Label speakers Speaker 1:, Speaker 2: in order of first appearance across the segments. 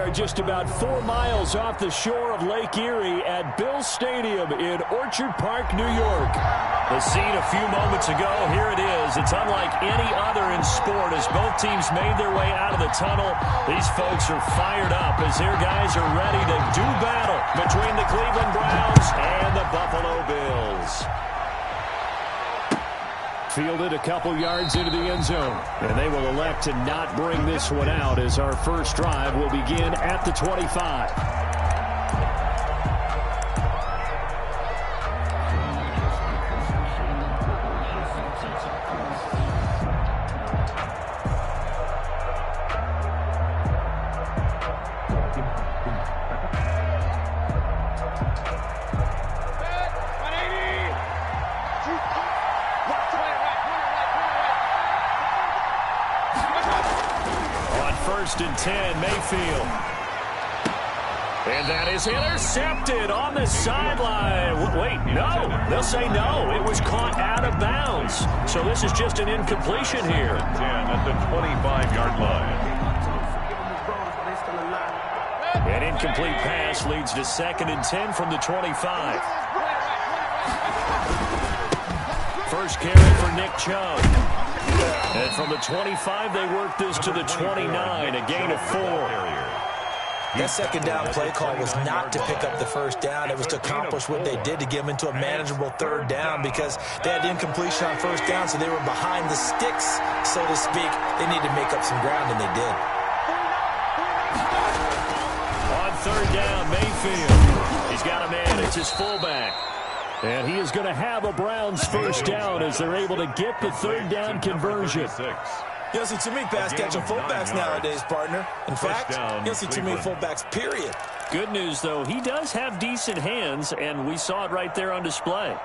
Speaker 1: are just about 4 miles off the shore of Lake Erie at Bill Stadium in Orchard Park, New York. The scene a few moments ago, here it is. It's unlike any other in sport as both teams made their way out of the tunnel. These folks are fired up as their guys are ready to do battle between the Cleveland Browns and the Buffalo Bills. Fielded a couple yards into the end zone. And they will elect to not bring this one out as our first drive will begin at the 25. First and 10, Mayfield. And that is intercepted on the sideline. Wait, no. They'll say no. It was caught out of bounds. So this is just an incompletion here.
Speaker 2: 10 at the 25-yard line.
Speaker 1: An incomplete pass leads to 2nd and 10 from the 25. First carry for Nick Chubb. And from the 25, they work this to the 29, a gain of 4.
Speaker 3: That second down play call was not to pick up the first down. It was to accomplish what they did to get them into a manageable third down because they had incompletion on first down, so they were behind the sticks, so to speak. They needed to make up some ground, and they did.
Speaker 1: On third down, Mayfield. He's got a man. It's his fullback. And he is going to have a Browns first down as they're able to get the third down conversion.
Speaker 3: You don't see too many pass-catching fullbacks nowadays, partner. In fact, you don't see too many fullbacks, period.
Speaker 1: Good news, though, he does have decent hands, and we saw it right there on display.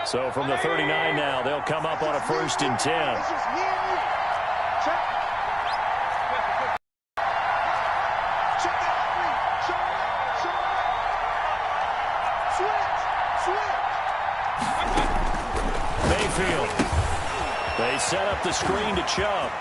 Speaker 1: So from the 39 now, they'll come up on a 1st and 10. Mayfield. They set up the screen to Chubb.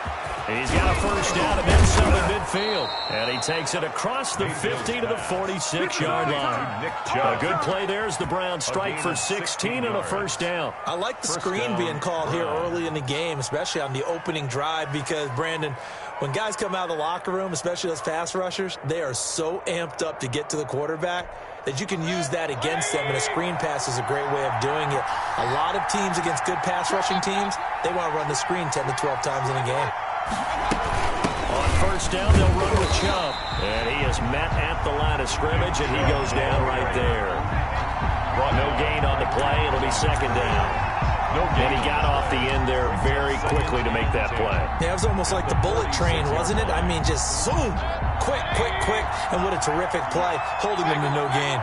Speaker 1: He's got a first down and then some in midfield. And he takes it across the 50 to the 46-yard line. A good play there as the Browns strike for 16 and a first down.
Speaker 3: I like the screen being called here early in the game, especially on the opening drive, because, Brandon, when guys come out of the locker room, especially those pass rushers, they are so amped up to get to the quarterback that you can use that against them, and a screen pass is a great way of doing it. A lot of teams against good pass rushing teams, they want to run the screen 10 to 12 times in a game.
Speaker 1: On first down, they'll run with Chubb. And he is met at the line of scrimmage, and he goes down right there. Brought no gain on the play. It'll be 2nd down. And he got off the end there very quickly to make that play.
Speaker 3: Yeah, it was almost like the bullet train, wasn't it? I mean, just zoom. Quick, quick, quick. And what a terrific play, holding them to no gain.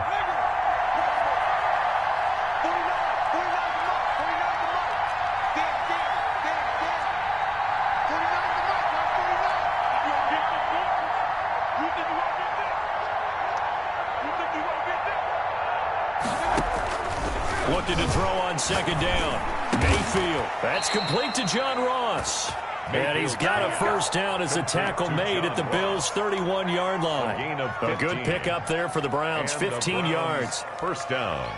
Speaker 1: Looking to throw on 2nd down. Mayfield. That's complete to John Ross. And he's got a first down as a tackle made at the Bills' 31-yard line. A good pickup there for the Browns, 15 yards.
Speaker 2: First down.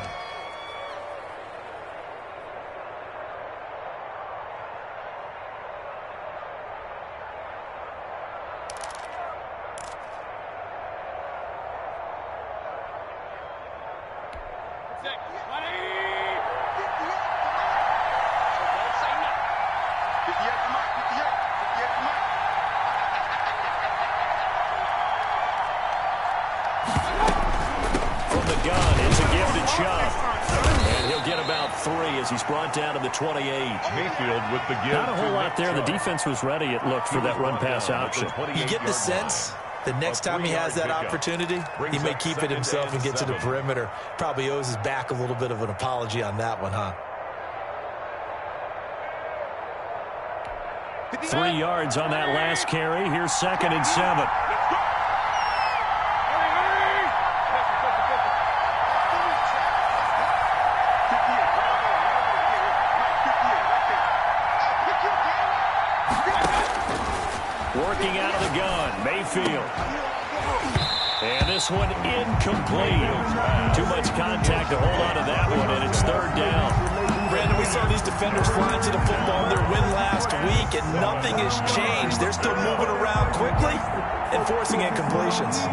Speaker 1: He's brought down to the 28.
Speaker 2: Mayfield with the give.
Speaker 1: Not a whole lot there. The defense was ready, it looked, for that run-pass option.
Speaker 3: You get the sense that next time he has that opportunity, he may keep it himself and get to the perimeter. Probably owes his back a little bit of an apology on that one, huh?
Speaker 1: 3 yards on that last carry. Here's 2nd and 7. And this one incomplete. Too much contact to hold on to that one, and it's third down.
Speaker 3: Brandon, we saw these defenders flying to the football in their win last week, and nothing has changed. They're still moving around quickly and forcing incompletions.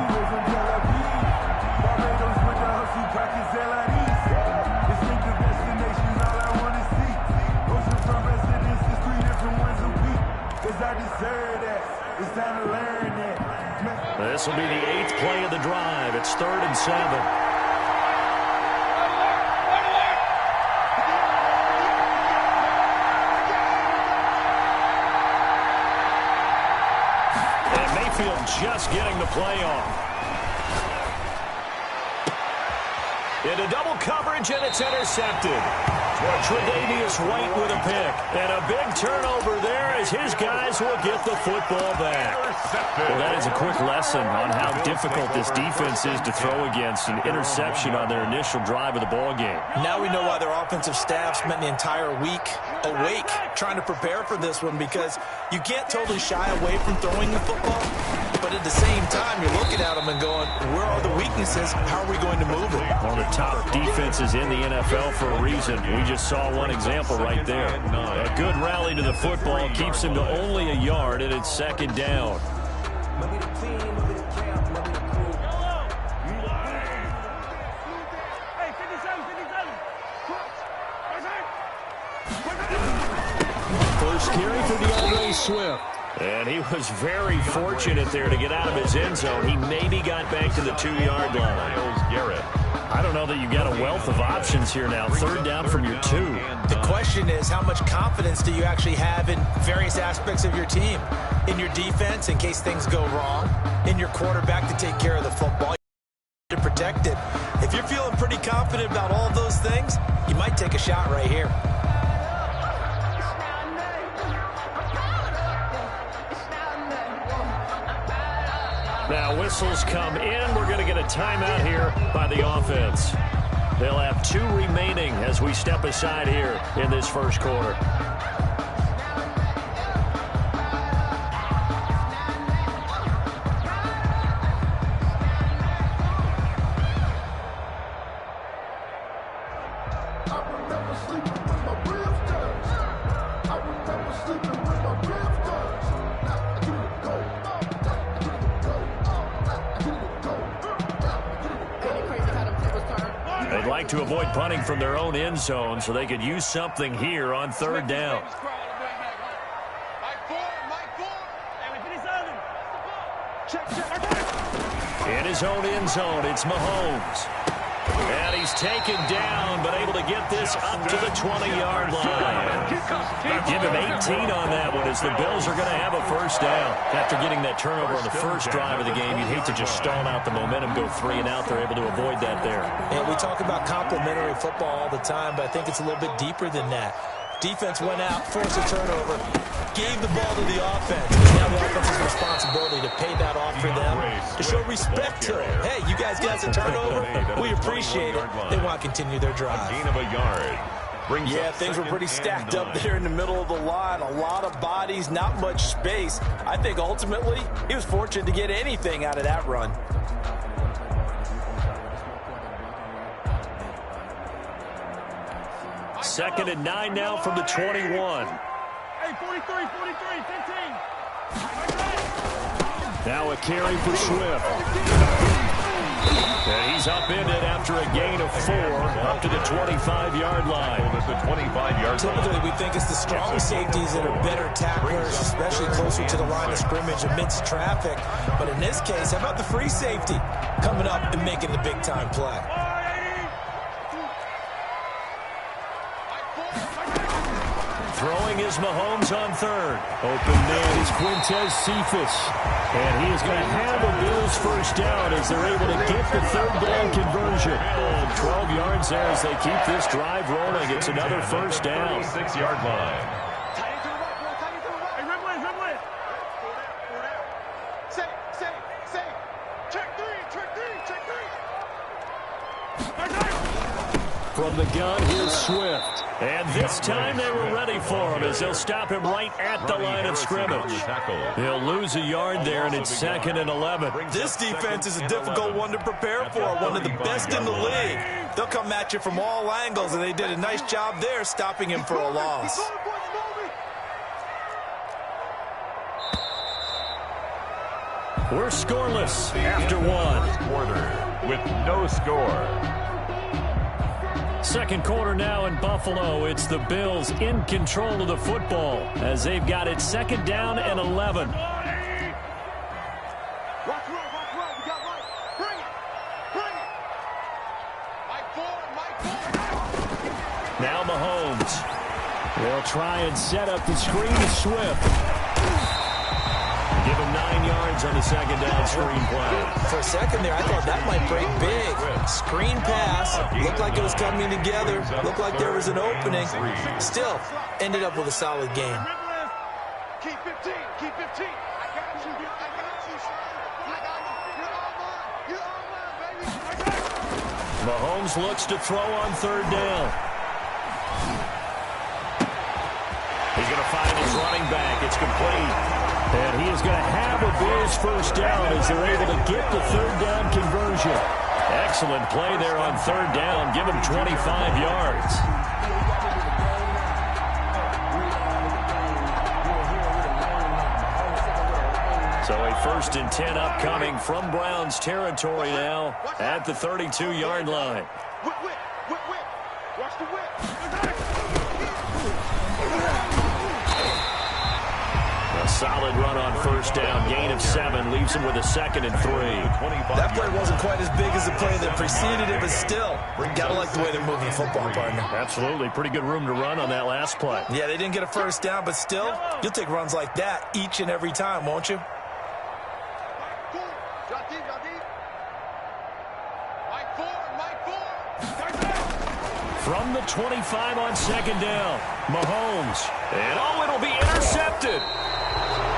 Speaker 1: This will be the 8th play of the drive. It's 3rd and 7. And Mayfield just getting the play off. Into double coverage, and it's intercepted. Tre'Davious White with a pick. And a big turnover there as his guys will get the football back. Well, that is a quick lesson on how difficult this defense is to throw against. An interception on their initial drive of the ball game.
Speaker 3: Now we know why their offensive staff spent the entire week awake trying to prepare for this one, because you can't totally shy away from throwing the football. But at the same time, you're looking at them and going, where are the weaknesses? How are we going to move it?
Speaker 1: One of the top defenses in the NFL for a reason. We just saw one example right there. A good rally to the football keeps him to only a yard, and it's 2nd down. First carry for DeAndre Swift. And he was very fortunate there to get out of his end zone. He maybe got back to the 2-yard line. I don't know that you've got a wealth of options here now. 3rd down from your 2.
Speaker 3: The question is, how much confidence do you actually have in various aspects of your team? In your defense, in case things go wrong. In your quarterback to take care of the football, to protect it. If you're feeling pretty confident about all of those things, you might take a shot right here.
Speaker 1: Now whistles come in. We're going to get a timeout here by the offense. They'll have 2 remaining as we step aside here in this first quarter. They'd like to avoid punting from their own end zone so they could use something here on 3rd down. In his own end zone, it's Mahomes. And he's taken down, but able to get this up to the 20-yard line. Give him 18 on that one as the Bills are going to have a first down. After getting that turnover on the first drive of the game, you'd hate to just stall out the momentum, go 3 and out. They're able to avoid that there.
Speaker 3: And we talk about complementary football all the time, but I think it's a little bit deeper than that. Defense went out, forced a turnover, gave the ball to the offense. It's now the offense's responsibility to pay that off for them, to show respect to it. Hey, you guys got a turnover? We appreciate it. They want to continue their drive.
Speaker 2: Gain of a yard.
Speaker 3: Yeah, things were pretty stacked up there in the middle of the line. A lot of bodies, not much space. I think ultimately he was fortunate to get anything out of that run.
Speaker 1: Second and 9 now from the 21.
Speaker 4: Hey, 43, 15.
Speaker 1: Now a carry for Swift. And he's upended after a gain of 4 up to the 25-yard line.
Speaker 3: Typically, we think it's the strong safeties that are better tacklers, especially closer to the line of scrimmage amidst traffic. But in this case, how about the free safety coming up and making the big-time play?
Speaker 1: Throwing is Mahomes on 3rd. Open man is Quintez Cephas. And he is going to have the Bills first down as they're able to get the 3rd down conversion. 12 yards there as they keep this drive rolling. It's another first down.
Speaker 2: 6-yard line.
Speaker 1: From the gun, here's Swift. And this time they were ready for him as they'll stop him right at the line of scrimmage. He'll lose a yard there, and it's 2nd and 11.
Speaker 3: This defense is a difficult one to prepare for, one of the best in the league. They'll come at you from all angles, and they did a nice job there stopping him for a loss.
Speaker 1: We're scoreless after one.
Speaker 2: Quarter with no score.
Speaker 1: Second quarter now in Buffalo. It's the Bills in control of the football as they've got it 2nd down and 11.
Speaker 4: Watch right. We got right. Bring it. Mike 4.
Speaker 1: Now Mahomes will try and set up the screen to Swift. Give him 9 yards on the 2nd down screen play.
Speaker 3: For a second there, I thought that might break big. Screen pass. Looked like it was coming together. Looked like there was an opening. Still, ended up with a solid game.
Speaker 4: Keep 15. I got you. You're all mine, baby.
Speaker 1: Mahomes looks to throw on 3rd down. He's going to find his running back. It's complete. And he is going to have a Bills first down as they're able to get the 3rd down conversion. Excellent play there on 3rd down. Give him 25 yards. So a 1st and 10 upcoming from Browns territory now at the 32-yard line.
Speaker 4: Whip. Watch the whip.
Speaker 1: A solid run on 1st down. Gain of 7 leaves him with a 2nd and 3.
Speaker 3: That play wasn't quite as big as the play that preceded it, but still, gotta like the way they're moving the football, partner.
Speaker 1: Absolutely. Pretty good room to run on that last play.
Speaker 3: Yeah, they didn't get a 1st down, but still, you'll take runs like that each and every time, won't you?
Speaker 4: Drop deep. Mike 4.
Speaker 1: From the 25 on 2nd down, Mahomes. And it'll be intercepted.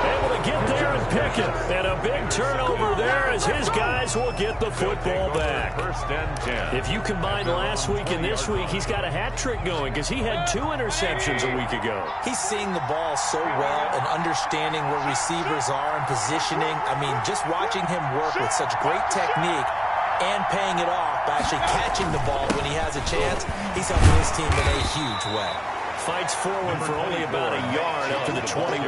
Speaker 1: Able to get there and pick it. And a big turnover there as his guys will get the football back.
Speaker 2: 1st and 10.
Speaker 1: If you combine last week and this week, he's got a hat trick going because he had 2 interceptions a week ago.
Speaker 3: He's seeing the ball so well and understanding where receivers are and positioning. I mean, just watching him work with such great technique and paying it off by actually catching the ball when he has a chance, he's helping his team in a huge way.
Speaker 1: Fights forward for only about a yard up to the 21.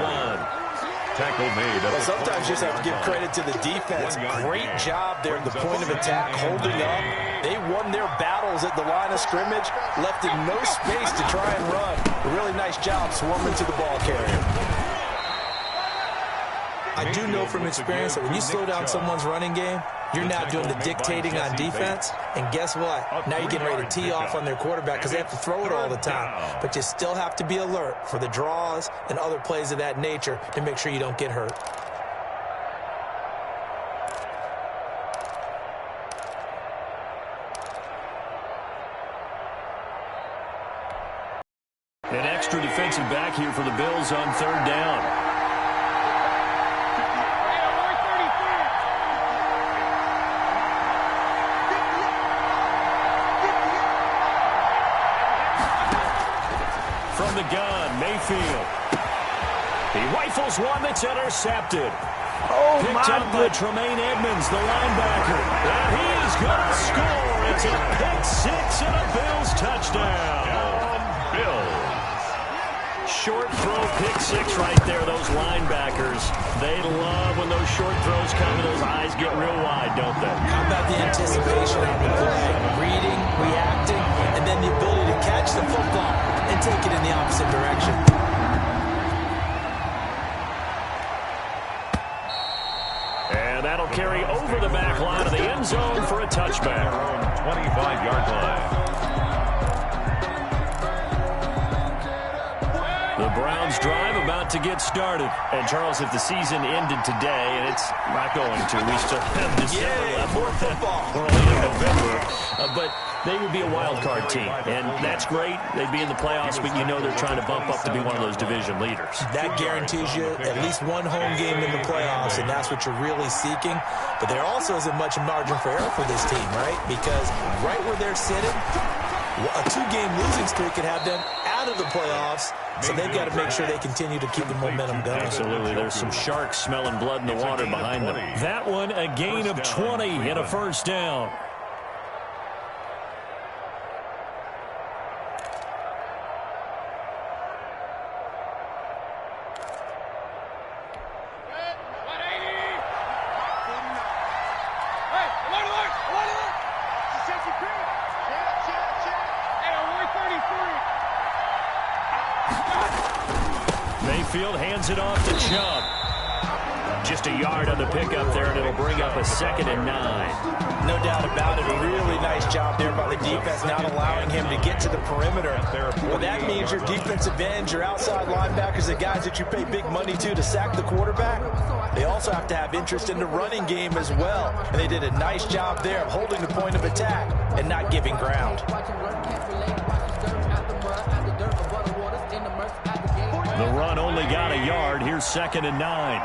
Speaker 2: Tackle made.
Speaker 3: Well, sometimes you just have to give credit to the defense. Great job there at the point of attack, holding up. They won their battles at the line of scrimmage, left in no space to try and run. A really nice job swarming to the ball carrier. I do know from experience that when you slow down someone's running game, you're now doing the dictating on defense. And guess what? Now you're getting ready to tee off on their quarterback because they have to throw it all the time. But you still have to be alert for the draws and other plays of that nature to make sure you don't get hurt.
Speaker 1: An extra defensive back here for the Bills on 3rd down. From the gun, Mayfield. He rifles one that's intercepted. Picked up by Tremaine Edmonds, the linebacker. And he is going to score. It's a pick 6 and a Bills touchdown.
Speaker 2: Bills.
Speaker 1: Short throw, pick 6 right there. Those linebackers, they love when those short throws come and those eyes get real wide, don't they?
Speaker 3: How about the anticipation on the play? Reading, reacting, and then the ability to catch the football and take it in the opposite direction.
Speaker 1: And that'll carry over the back line of the end zone for a touchback.
Speaker 2: 25-yard line.
Speaker 1: The Browns drive about to get started. And, Charles, if the season ended today, and it's not going to, we still have December left.
Speaker 3: More football.
Speaker 1: We're only in November. But they would be a wild card team, and that's great. They'd be in the playoffs, but you know they're trying to bump up to be one of those division leaders.
Speaker 3: That guarantees you at least one home game in the playoffs, and that's what you're really seeking. But there also isn't much margin for error for this team, right? Because right where they're sitting, A 2-game losing streak could have them out of the playoffs, so they've got to make sure they continue to keep the momentum going.
Speaker 1: Absolutely. There's some sharks smelling blood in the water behind them. That one, a gain of 20 and a first down. Mayfield hands it off to Chubb. Just a yard on the pickup there, and it'll bring up a 2nd and 9.
Speaker 3: No doubt about it. A really nice job there by the defense, not allowing him to get to the perimeter. Well, that means your defensive ends, your outside linebackers, the guys that you pay big money to sack the quarterback, they also have to have interest in the running game as well. And they did a nice job there of holding the point of attack and not giving ground.
Speaker 1: The run only got a yard. Here's 2nd and 9.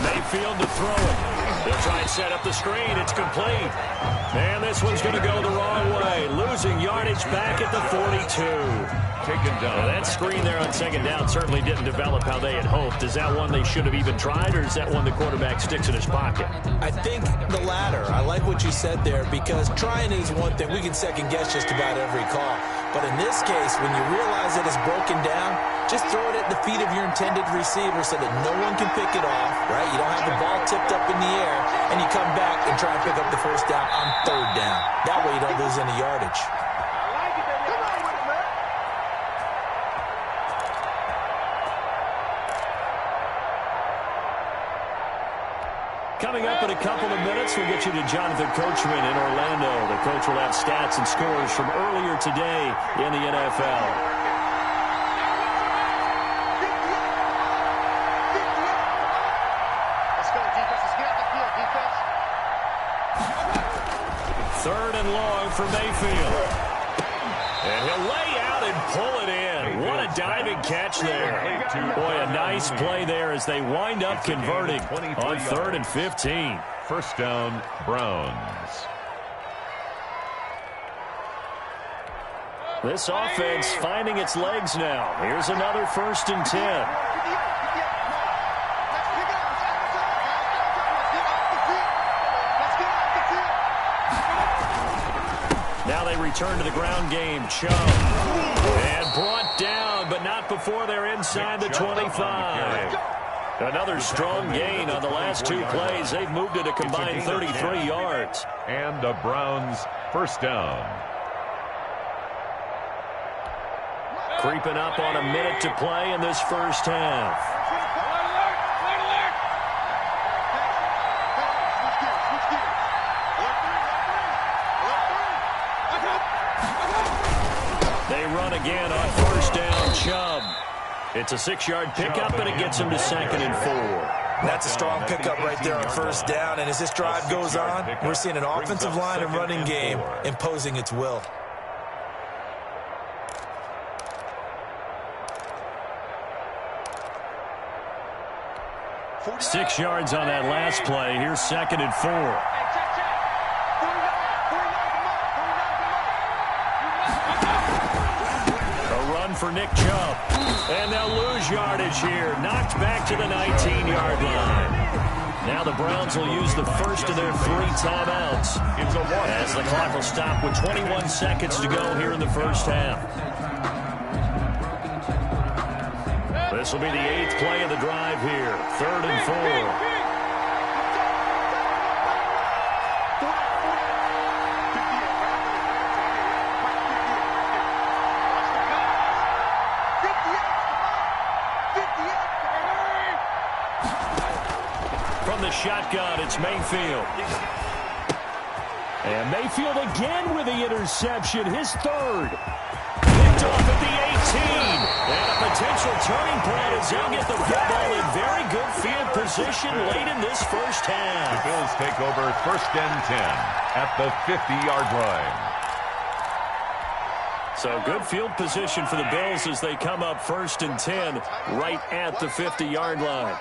Speaker 1: Mayfield to throw it. They'll try and set up the screen. It's complete. And this one's going to go the wrong way. Losing yardage back at the 42.
Speaker 2: Taken down.
Speaker 1: Well, that screen there on 2nd down certainly didn't develop how they had hoped. Is that one they should have even tried, or is that one the quarterback sticks in his pocket?
Speaker 3: I think the latter. I like what you said there, because trying is one thing. We can second guess just about every call. But in this case, when you realize that it's broken down, just throw it at the feet of your intended receiver so that no one can pick it off, right? You don't have the ball tipped up in the air, and you come back and try and pick up the first down on 3rd down. That way you don't lose any yardage.
Speaker 1: Coming up in a couple of minutes, we'll get you to Jonathan Coachman in Orlando. The coach will have stats and scores from earlier today in the NFL.
Speaker 4: Let's go, defense. Let's get out the field, defense.
Speaker 1: 3rd and long for Mayfield. And he'll lay out and pull it in. What a diving catch there. Boy, a nice play there as they wind up converting on 3rd and 15.
Speaker 2: First down, Browns.
Speaker 1: This offense finding its legs now. Here's another 1st and 10. Now they return to the ground game. Chubb. And brought down, but not before they're inside the 25. Another strong gain on the last 2 plays. They've moved it a combined 33 yards.
Speaker 2: And the Browns first down.
Speaker 1: Creeping up on a minute to play in this first half. They run again on 1st down. Chubb. It's a 6-yard pickup, and it gets him to 2nd and 4.
Speaker 3: That's a strong pickup right there on 1st down. And as this drive goes on, we're seeing an offensive line and running game imposing its will.
Speaker 1: Six yards on that last play. Here's 2nd and 4. For Nick Chubb. And they'll lose yardage here. Knocked back to the 19-yard line. Now the Browns will use the first of their 3 timeouts as the clock will stop with 21 seconds to go here in the first half. This will be the 8th play of the drive here. 3rd and 4. Shotgun, it's Mayfield. And Mayfield again with the interception, his 3rd. Picked off at the 18. And a potential turning point as they'll get the football in very good field position late in this first half.
Speaker 2: The Bills take over 1st and 10 at the 50-yard line.
Speaker 1: So good field position for the Bills as they come up 1st and 10 right at the 50-yard line.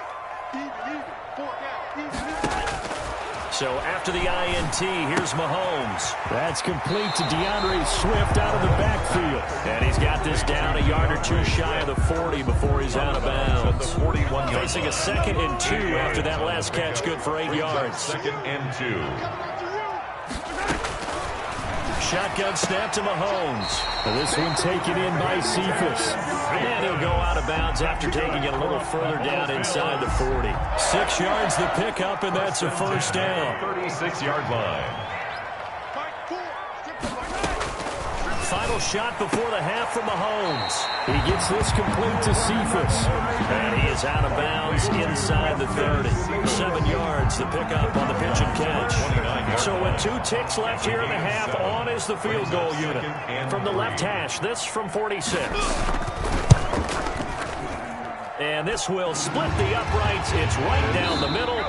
Speaker 1: So after the INT, here's Mahomes.
Speaker 5: That's complete to DeAndre Swift out of the backfield.
Speaker 1: And he's got this down a yard or two shy of the 40 before he's out of bounds. Facing a 2nd and 2 after that last catch, good for 8 yards.
Speaker 2: 2nd and 2.
Speaker 1: Shotgun snap to Mahomes.
Speaker 5: This one taken in by Cephas.
Speaker 1: And he'll go out of bounds after taking it a little further down inside the 40. 6 yards the pickup, and that's a first down.
Speaker 2: 36-yard line.
Speaker 1: Final shot before the half from Mahomes.
Speaker 5: He gets this complete to Cephas.
Speaker 1: And he is out of bounds inside the 30. 7 yards, the pickup on the pitch and catch. So with 2 ticks left here in the half, on is the field goal unit. From the left hash, this from 46. And this will split the uprights. It's right down the middle.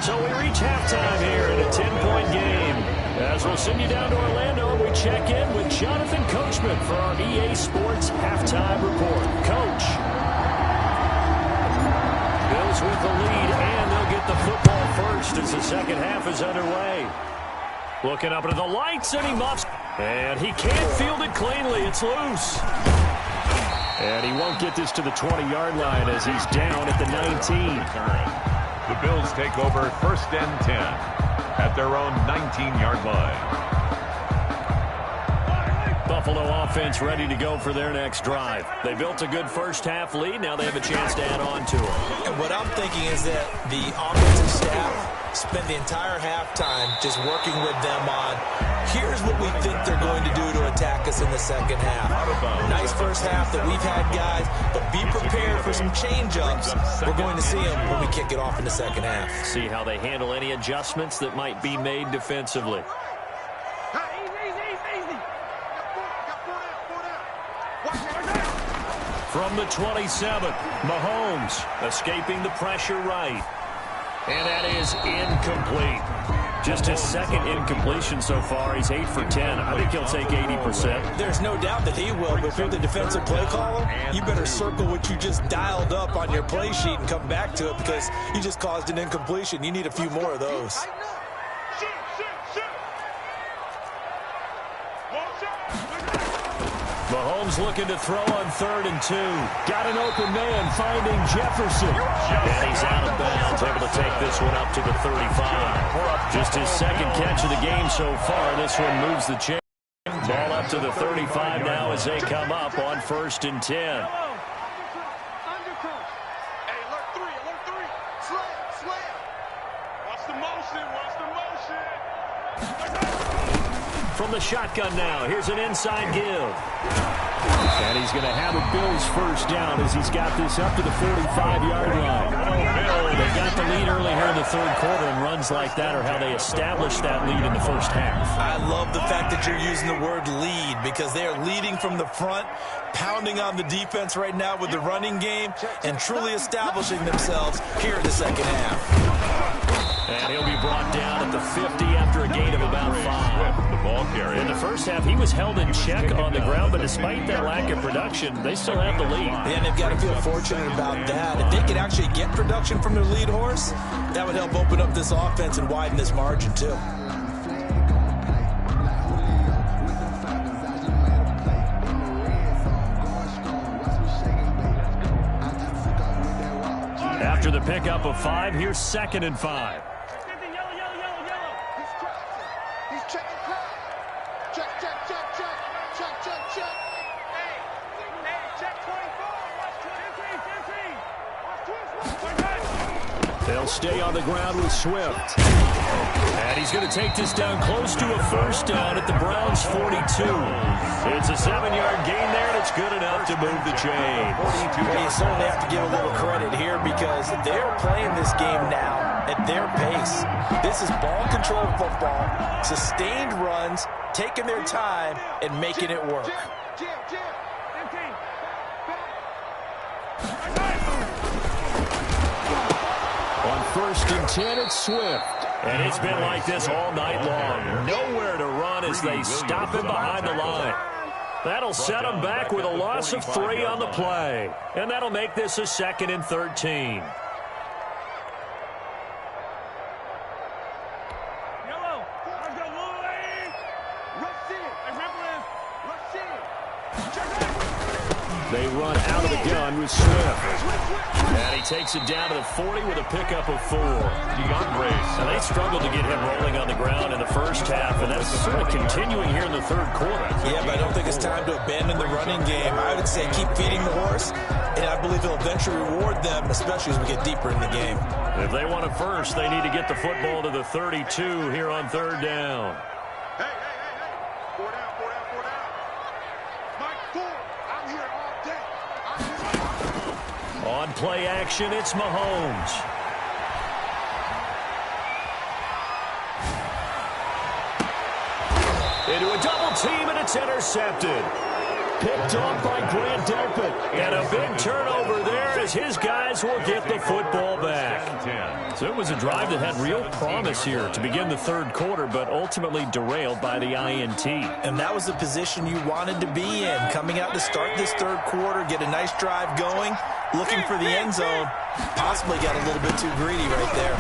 Speaker 1: So we reach halftime here in a 10-point game. As we'll send you down to Orlando, we check in with Jonathan Coachman for our EA Sports Halftime Report. Coach. Bills with the lead, and they'll get the football first as the second half is underway. Looking up into the lights, and he muffs. And he can't field it cleanly. It's loose.
Speaker 5: And he won't get this to the 20-yard line as he's down at the 19.
Speaker 2: The Bills take over 1st and 10 at their own 19-yard line.
Speaker 1: Buffalo offense ready to go for their next drive. They built a good first-half lead. Now they have a chance to add on to it.
Speaker 3: And what I'm thinking is that the offensive staff spent the entire halftime just working with them on, here's what we think they're going to do to attack us in the second half. Nice first half that we've had, guys, but be prepared for some change-ups. We're going to see them when we kick it off in the second half.
Speaker 1: See how they handle any adjustments that might be made defensively. From the 27, Mahomes escaping the pressure right. And that is incomplete. Just his 2nd incompletion so far. He's 8 for 10. I think he'll take 80%.
Speaker 3: There's no doubt that he will, but if you're the defensive play caller, you better circle what you just dialed up on your play sheet and come back to it because you just caused an incompletion. You need a few more of those.
Speaker 1: Mahomes looking to throw on 3rd and 2.
Speaker 5: Got an open man finding Jefferson.
Speaker 1: And he's out of bounds, able to take this one up to the 35. Just his 2nd catch of the game so far. This one moves the chain. Ball up to the 35 now as they come up on 1st and 10. From the shotgun now, here's an inside give.
Speaker 5: And he's going to have a Bills first down as he's got this up to the 45-yard line.
Speaker 1: They got the lead early here in the 3rd quarter, and runs like that are how they established that lead in the first half.
Speaker 3: I love the fact that you're using the word lead because they are leading from the front, pounding on the defense right now with the running game, and truly establishing themselves here in the second half.
Speaker 1: And he'll be brought down at the 50 after a gain of about 5.
Speaker 2: The ball carrier.
Speaker 1: In the first half, he was held in check on the ground, but despite that lack of production, they still have the lead.
Speaker 3: And they've got to feel fortunate about that. If they could actually get production from their lead horse, that would help open up this offense and widen this margin, too.
Speaker 1: After the pickup of 5, here's 2nd and 5. They'll stay on the ground with Swift. And he's going to take this down close to a first down at the Browns' 42. It's a 7-yard gain there, and it's good enough to move the chains.
Speaker 3: You certainly have to give a little credit here because they're playing this game now at their pace. This is ball control football, sustained runs, taking their time, and making it work.
Speaker 1: On 1st and 10, it's Swift. And it's been like this all night long. Nowhere to run as they stop him behind the line. That'll set him back with a loss of 3 on the play. And that'll make this a 2nd and 13.
Speaker 5: gun with Swift.
Speaker 1: And he takes it down to the 40 with a pickup of 4. Now they struggled to get him rolling on the ground in the first half, and that's sort of continuing here in the third quarter.
Speaker 3: Yeah, but I don't think it's time to abandon the running game. I would say keep feeding the horse, and I believe it'll eventually reward them, especially as we get deeper in the game.
Speaker 1: If they want it first, they need to get the football to the 32 here on third down.
Speaker 4: Hey. 4 down. Mike Ford, I'm here all day.
Speaker 1: On play action, it's Mahomes. Into a double team, and it's intercepted. Picked off by Grant Delpit. And a big turnover there as his guys will get the football back. So it was a drive that had real promise here to begin the third quarter, but ultimately derailed by the INT.
Speaker 3: And that was the position you wanted to be in. Coming out to start this third quarter, get a nice drive going, looking for the end zone. Possibly got a little bit too greedy right there.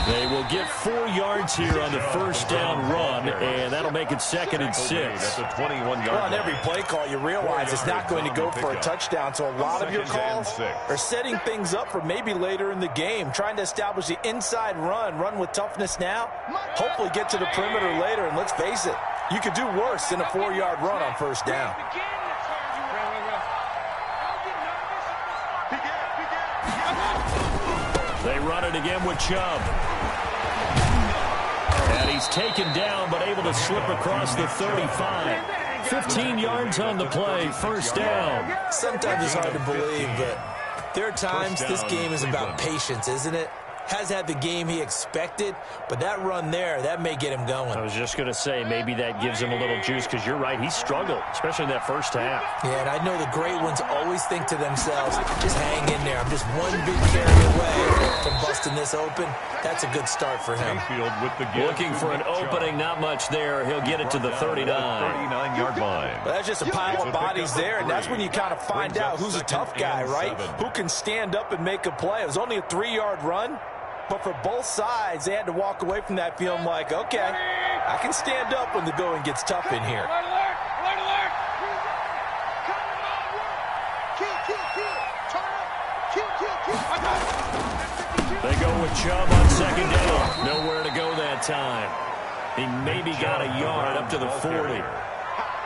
Speaker 1: They will get 4 yards here on the first down run, and that'll make it 2nd and 6.
Speaker 3: Well, on every play call, you realize it's not going to go for a touchdown, so a lot of your calls are setting things up for maybe later in the game, trying to establish the inside run with toughness now, hopefully get to the perimeter later, and let's face it, you could do worse than a 4-yard run on first down.
Speaker 1: They run it again with Chubb. And he's taken down, but able to slip across the 35. 15 yards on the play, first down.
Speaker 3: Sometimes it's hard to believe, but there are times this game is about patience, isn't it? Has had the game he expected, but that run there, that may get him going.
Speaker 1: I was just going to say, maybe that gives him a little juice, because you're right, he struggled, especially in that first half.
Speaker 3: Yeah, and I know the great ones always think to themselves, just hang in there. I'm just one big carry away from busting this open. That's a good start for him.
Speaker 1: Looking for an opening, not much there. He'll get it to the 39.
Speaker 2: 39-yard line.
Speaker 3: But that's just a pile of bodies there, and that's when you kind of find out who's a tough guy, right? Who can stand up and make a play. It was only a 3-yard run. But for both sides, they had to walk away from that feeling like, okay, I can stand up when the going gets tough in here.
Speaker 1: They go with Chubb on second down. Nowhere to go that time. He maybe got a yard up to the 40.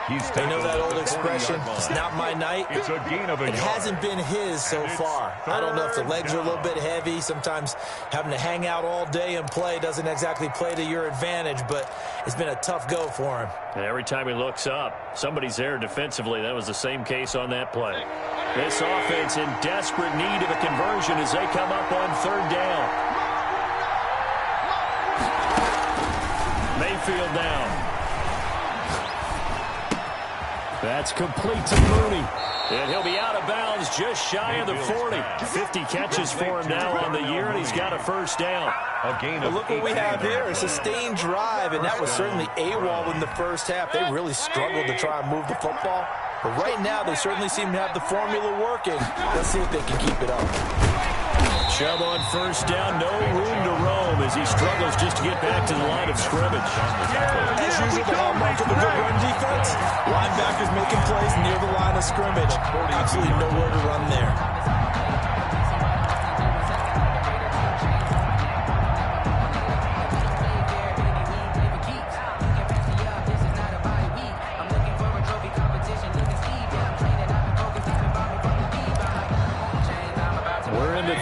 Speaker 3: They know that old expression, it's not my night.
Speaker 2: It's a gain of a
Speaker 3: It
Speaker 2: yard.
Speaker 3: hasn't been his so far. I don't know if the legs are a little bit heavy. Sometimes having to hang out all day and play doesn't exactly play to your advantage, but it's been a tough go for him.
Speaker 1: And every time he looks up, somebody's there defensively. That was the same case on that play. This offense in desperate need of a conversion as they come up on third down. Mayfield down. That's complete to Mooney. And he'll be out of bounds just shy of the 40. 50 catches for him now on the year, and he's got a first down.
Speaker 3: But look what we have here, a sustained drive, and that was certainly AWOL in the first half. They really struggled to try and move the football. But right now, they certainly seem to have the formula working. Let's see if they can keep it up.
Speaker 1: Chubb on first down, no room to roam as he struggles just to get back to the line of scrimmage.
Speaker 3: As usual, the hallmark of a good run defense, linebackers making plays near the line of scrimmage. Absolutely nowhere to run there.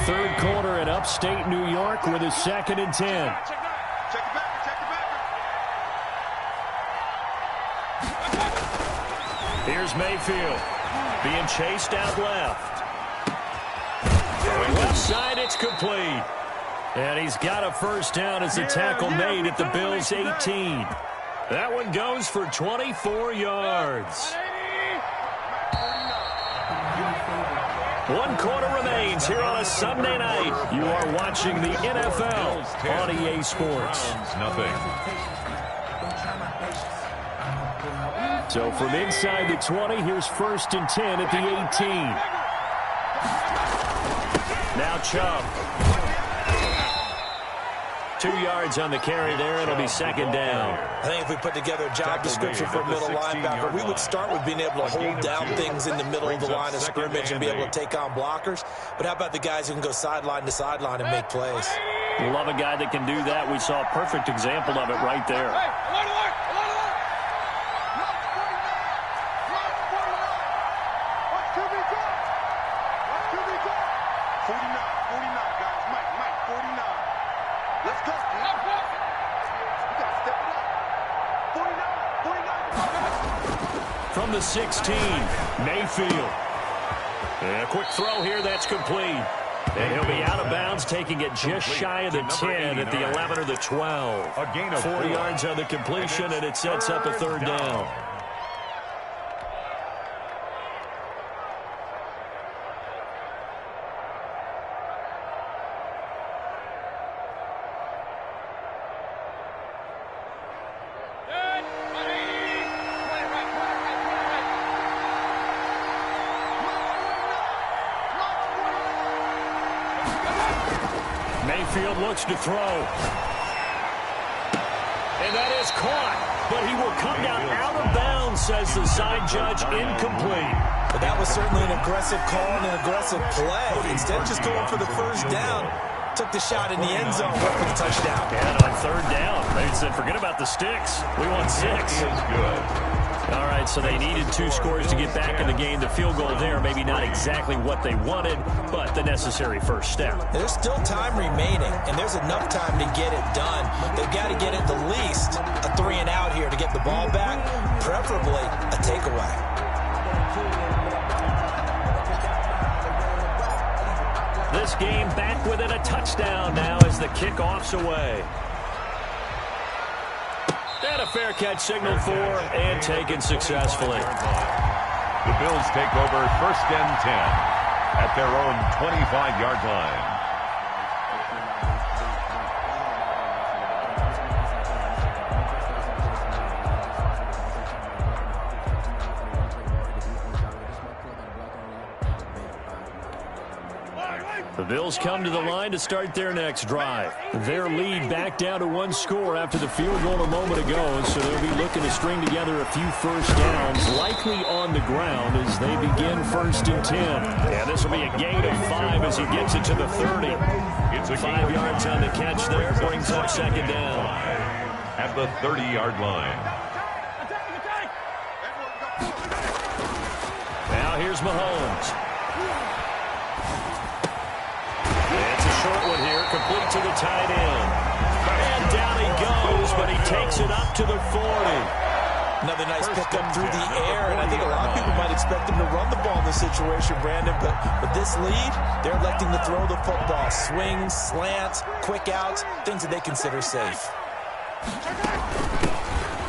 Speaker 1: Third quarter in upstate New York with a 2nd and 10. Here's Mayfield being chased out left. Going left side, it's complete. And he's got a first down as the tackle made at the Bills' 18. That one goes for 24 yards. 1 quarter remains here on a Sunday night. You are watching the NFL on EA Sports.
Speaker 2: Nothing.
Speaker 1: So from inside the 20, here's 1st and 10 at the 18. Now Chubb. 2 yards on the carry there. It'll be second down.
Speaker 3: I think if we put together a job description for a middle linebacker, we would start with being able to hold down things in the middle of the line of scrimmage and be able to take on blockers. But how about the guys who can go sideline to sideline and make plays?
Speaker 1: Love a guy that can do that. We saw a perfect example of it right there. From the 16, Mayfield. And a quick throw here, that's complete. And he'll be out of bounds, taking it just shy of the 10 at the 11 or the 12.
Speaker 2: A gain of
Speaker 1: 4 yards on the completion, and it sets up a third down. Mayfield looks to throw. And that is caught. But he will come down out of bounds, says the side judge, incomplete.
Speaker 3: But that was certainly an aggressive call and an aggressive play. Instead of just going for the first down, took the shot in the end zone, went for the touchdown.
Speaker 1: And on third down, they said, forget about the sticks. We want 6.
Speaker 2: That's good.
Speaker 1: All right, so they needed 2 scores to get back in the game. The field goal there, maybe not exactly what they wanted, but the necessary first step.
Speaker 3: There's still time remaining, and there's enough time to get it done. They've got to get at the least a 3 and out here to get the ball back, preferably a takeaway.
Speaker 1: This game back within a touchdown now as the kickoff's away. And a fair catch signaled for and taken successfully.
Speaker 2: The Bills take over 1st and 10 at their own 25-yard line.
Speaker 1: The Bills come to the line to start their next drive. Their lead back down to 1 score after the field goal a moment ago, so they'll be looking to string together a few first downs, likely on the ground as they begin 1st and 10. And this will be a gain of 5 as he gets it to the 30.
Speaker 2: It's a
Speaker 1: 5 yards on the catch there, brings up second down.
Speaker 2: At the 30-yard line.
Speaker 1: Now here's Mahomes. Short one here, complete to the tight end. And down he goes, but he takes it up to the 40.
Speaker 3: Another nice pickup through the air, and I think a lot of people might expect him to run the ball in this situation, Brandon, but with this lead, they're electing to throw the football. Swings, slants, quick outs, things that they consider safe.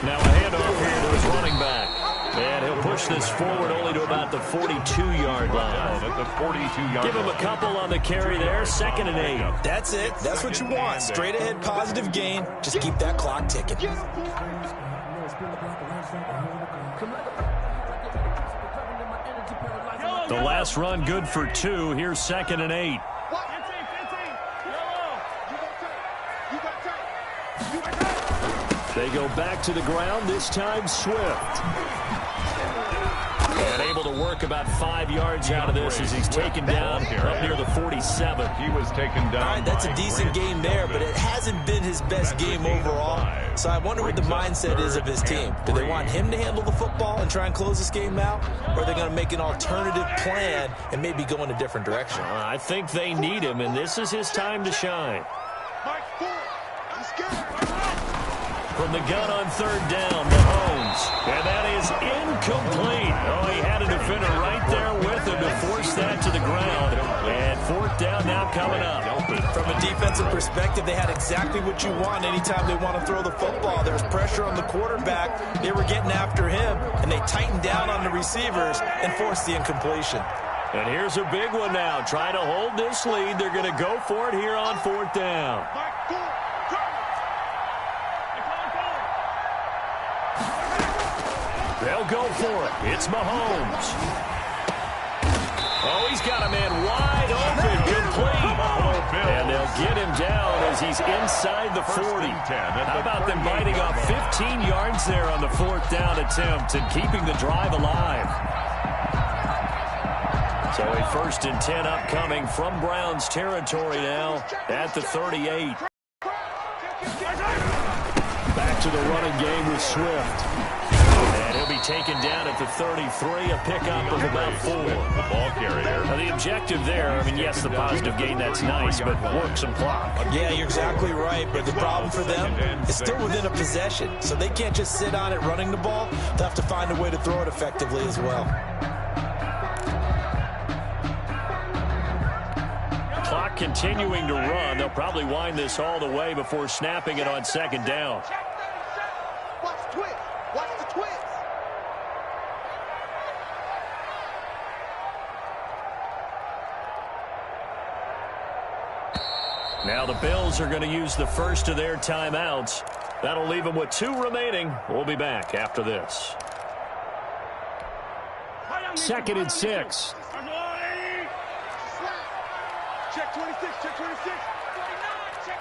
Speaker 1: Now a handoff here to his running back. And he'll push this forward only to about the 42-yard line.
Speaker 2: At the 42-yard
Speaker 1: Give him a couple on the carry there, 2nd and 8.
Speaker 3: That's it. That's what you want. Straight ahead, positive gain. Just keep that clock ticking.
Speaker 1: The last run good for 2. Here's 2nd and 8. They go back to the ground, this time Swift. And able to work about 5 yards out of this as he's taken down up near the 47.
Speaker 2: He was taken down.
Speaker 3: All right, that's a decent game there, but it hasn't been his best game overall. So I wonder what the mindset is of his team. Do they want him to handle the football and try and close this game out? Or are they going to make an alternative plan and maybe go in a different direction?
Speaker 1: I think they need him, and this is his time to shine. From the gun on 3rd down, Mahomes. And that is incomplete. Oh, he had a defender right there with him to force that to the ground. And 4th down now coming up.
Speaker 3: From a defensive perspective, they had exactly what you want anytime they want to throw the football. There's pressure on the quarterback. They were getting after him, and they tightened down on the receivers and forced the incompletion.
Speaker 1: And here's a big one now. Trying to hold this lead. They're going to go for it here on 4th down. They'll go for it. It's Mahomes. Oh, he's got a man wide open, complete. And they'll get him down as as he's inside the 40. How about them biting off 15 yards there on the 4th down attempt and keeping the drive alive? So a 1st and 10 upcoming from Browns territory now at the 38.
Speaker 5: Back to the running game with Swift.
Speaker 1: And he'll be taken down at the 33, a pickup of about 4.
Speaker 2: The ball carrier.
Speaker 1: Now, the objective there, I mean, yes, the positive gain, that's nice, but work some clock.
Speaker 3: Yeah, you're exactly right, but the problem for them is still within a possession, so they can't just sit on it running the ball. They'll have to find a way to throw it effectively as well.
Speaker 1: Clock continuing to run. They'll probably wind this all the way before snapping it on 2nd down.
Speaker 4: Watch the twist. Watch the twist.
Speaker 1: Now the Bills are going to use the first of their timeouts. That'll leave them with 2 remaining. We'll be back after this.
Speaker 5: 2nd and 6.
Speaker 4: Check 26. Check 26. 49. Check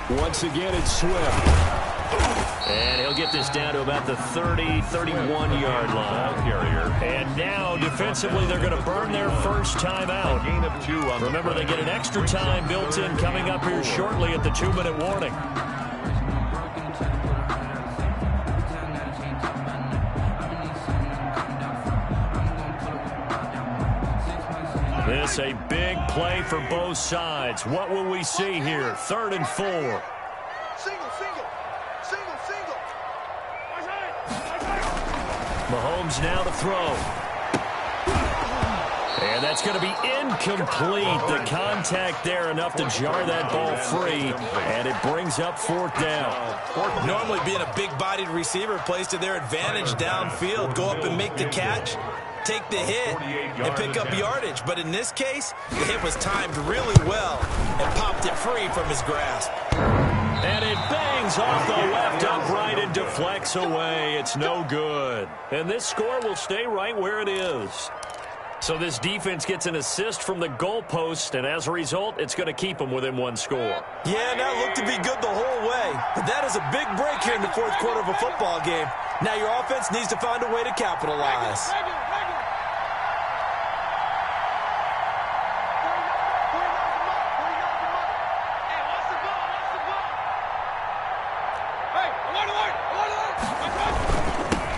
Speaker 4: 49.
Speaker 5: Once again, it's Swift.
Speaker 1: And he'll get this down to about the 30, 31-yard line.
Speaker 2: Carrier.
Speaker 1: And now, defensively, they're going to burn their first timeout.
Speaker 2: Gain of 2 on the
Speaker 1: Remember, they get an extra time built in coming up here shortly at the 2-minute warning. This a big play for both sides. What will we see here? 3rd and 4.
Speaker 4: Single, single. Single, single.
Speaker 1: Mahomes now to throw. And that's going to be incomplete. The contact there enough to jar that ball free. And it brings up 4th down.
Speaker 3: Normally being a big-bodied receiver plays to their advantage downfield. Go up and make the catch, take the hit, and pick up yardage. But in this case, the hit was timed really well and popped it free from his grasp.
Speaker 1: And it bangs off the left upright and deflects away. It's no good. And this score will stay right where it is. So this defense gets an assist from the goalpost, and as a result, it's going to keep them within 1 score.
Speaker 3: Yeah, and that looked to be good the whole way. But that is a big break here in the 4th quarter of a football game. Now your offense needs to find a way to capitalize.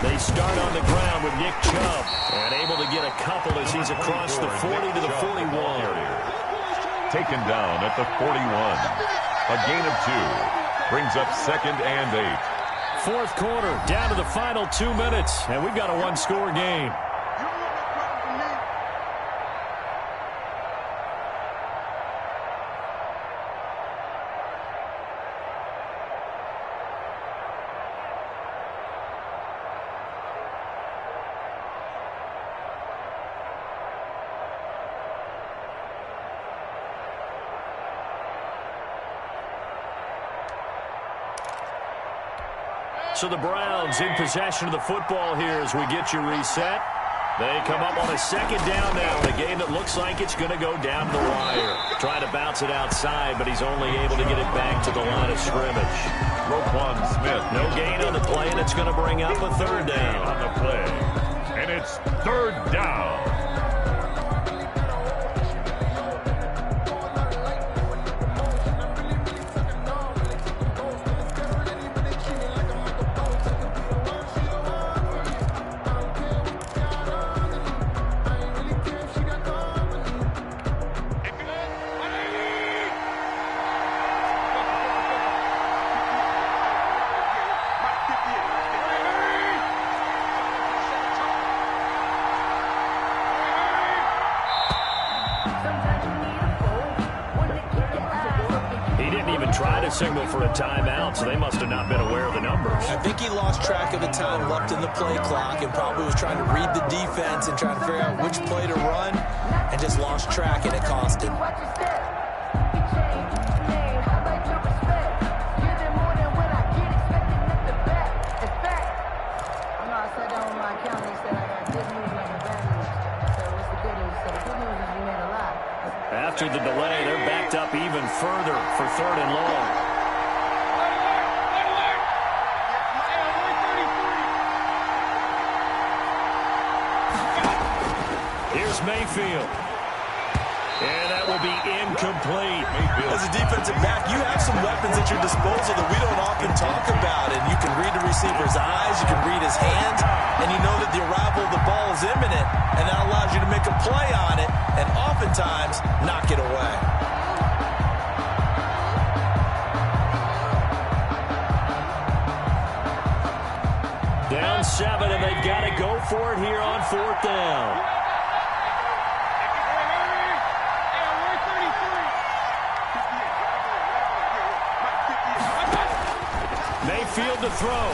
Speaker 1: They start on the ground with Nick Chubb, and able to get a couple as he's across the 40 to the 41.
Speaker 2: Taken down at the 41. A gain of 2. Brings up 2nd and 8.
Speaker 1: 4th quarter, down to the final 2 minutes, and we've got a 1-score game. So the Browns in possession of the football here as we get you reset. They come up on a 2nd down now in a game that looks like it's going to go down the wire. Trying to bounce it outside, but he's only able to get it back to the line of scrimmage.
Speaker 2: Roquan Smith.
Speaker 1: No gain on the play, and it's going to bring up a 3rd down.
Speaker 2: On the play. And it's 3rd down.
Speaker 1: Signal for a timeout, so they must have not been aware of the numbers.
Speaker 3: I think he lost track of the time left in the play clock and probably was trying to read the defense and trying to figure out which play to run and just lost track, and it cost him.
Speaker 1: after the delay. They're backed up even further for 3rd and long. Here's Mayfield. And that will be incomplete.
Speaker 3: As a defensive back, you have some weapons at your disposal that we don't often talk about. And you can read the receiver's eyes, you can read his hands, and you know that the arrival of the ball is imminent, and that allows you to make a play on it and oftentimes knock it away.
Speaker 1: Down 7, and they've got to go for it here on 4th down. Mayfield to throw.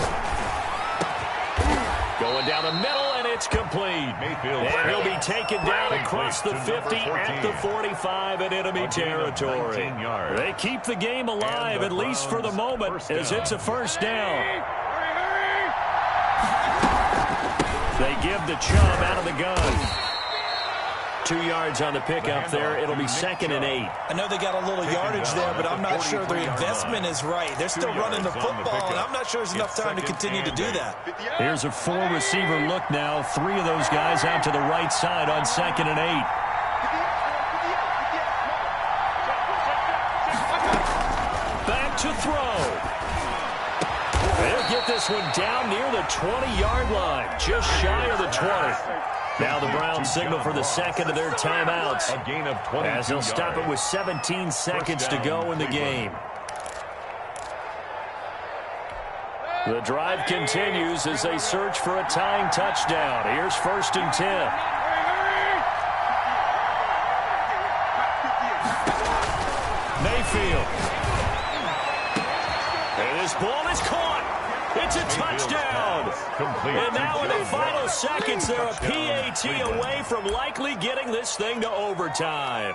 Speaker 1: Going down the middle, and it's complete. Mayfield. And he'll be taken down across the 50 at the 45 in enemy territory. They keep the game alive, at least for the moment, as it's a 1st down. They give the Chubb out of the gun. 2 yards on the pickup there. It'll be 2nd and 8.
Speaker 3: I know they got a little yardage there, but I'm not sure their investment is right. They're still running the football, and I'm not sure there's enough time to continue to do that.
Speaker 1: Here's a 4-receiver look now. 3 of those guys out to the right side on 2nd and 8. Back to throw. They'll get this one down near the 20-yard line, just shy of the 20. Now the Browns signal for the 2nd of their timeouts,
Speaker 2: A gain of 22
Speaker 1: as they'll stop it
Speaker 2: yards.
Speaker 1: with 17 seconds to go in the game. The drive continues as they search for a tying touchdown. Here's 1st and 10. Mayfield. And this ball is caught. It's a touchdown. And now in the final seconds, they're a PAT away from likely getting this thing to overtime.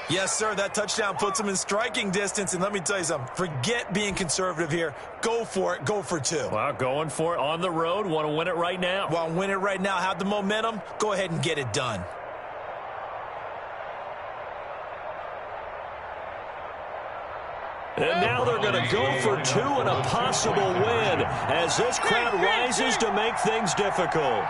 Speaker 3: Yes, sir, that touchdown puts them in striking distance. And let me tell you something, forget being conservative here. Go for it. Go for 2.
Speaker 1: Well, going for it on the road. Want to win it right now.
Speaker 3: Want to win it right now, have the momentum, go ahead and get it done.
Speaker 1: And now they're going to go for 2 and a possible win as this crowd rises to make things difficult.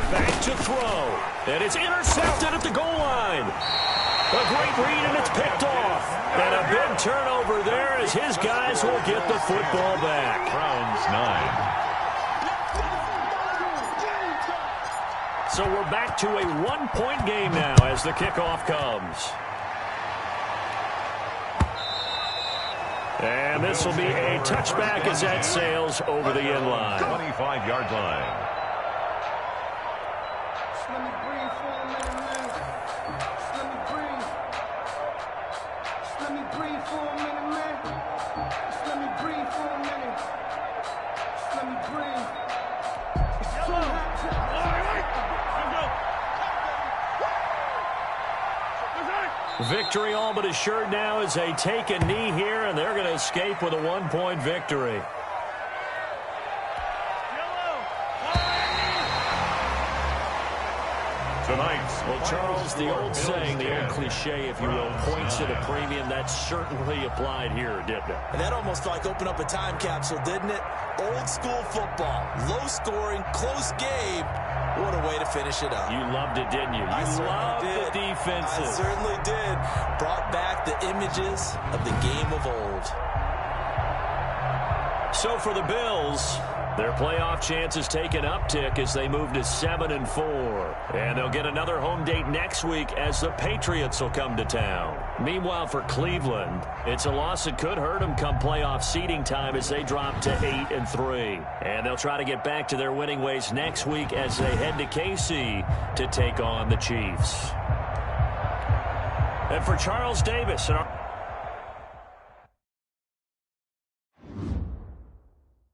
Speaker 1: Back to throw. And it's intercepted at the goal line. A great read, and it's picked off. And a big turnover there as his guys will get the football back.
Speaker 2: Browns 9.
Speaker 1: So we're back to a 1-point game now as the kickoff comes. And this will be a touchback as that sails over the end line.
Speaker 2: 25-yard line.
Speaker 1: Victory all but assured now as they take a knee here, and they're going to escape with a 1-point victory.
Speaker 2: Tonight's
Speaker 1: Well, Charles, the old saying, the old cliche, if you will, points at a premium, that certainly applied here, didn't it?
Speaker 3: And that almost like opened up a time capsule, didn't it? Old school football, low scoring, close game. What a way to finish it up.
Speaker 1: You loved it, didn't you? You loved the defenses.
Speaker 3: I certainly did. Brought back the images of the game of old.
Speaker 1: So for the Bills, their playoff chances take an uptick as they move to 7-4. And they'll get another home date next week as the Patriots will come to town. Meanwhile, for Cleveland, it's a loss that could hurt them come playoff seeding time as they drop to 8-3. And they'll try to get back to their winning ways next week as they head to KC to take on the Chiefs. And for Charles Davis and our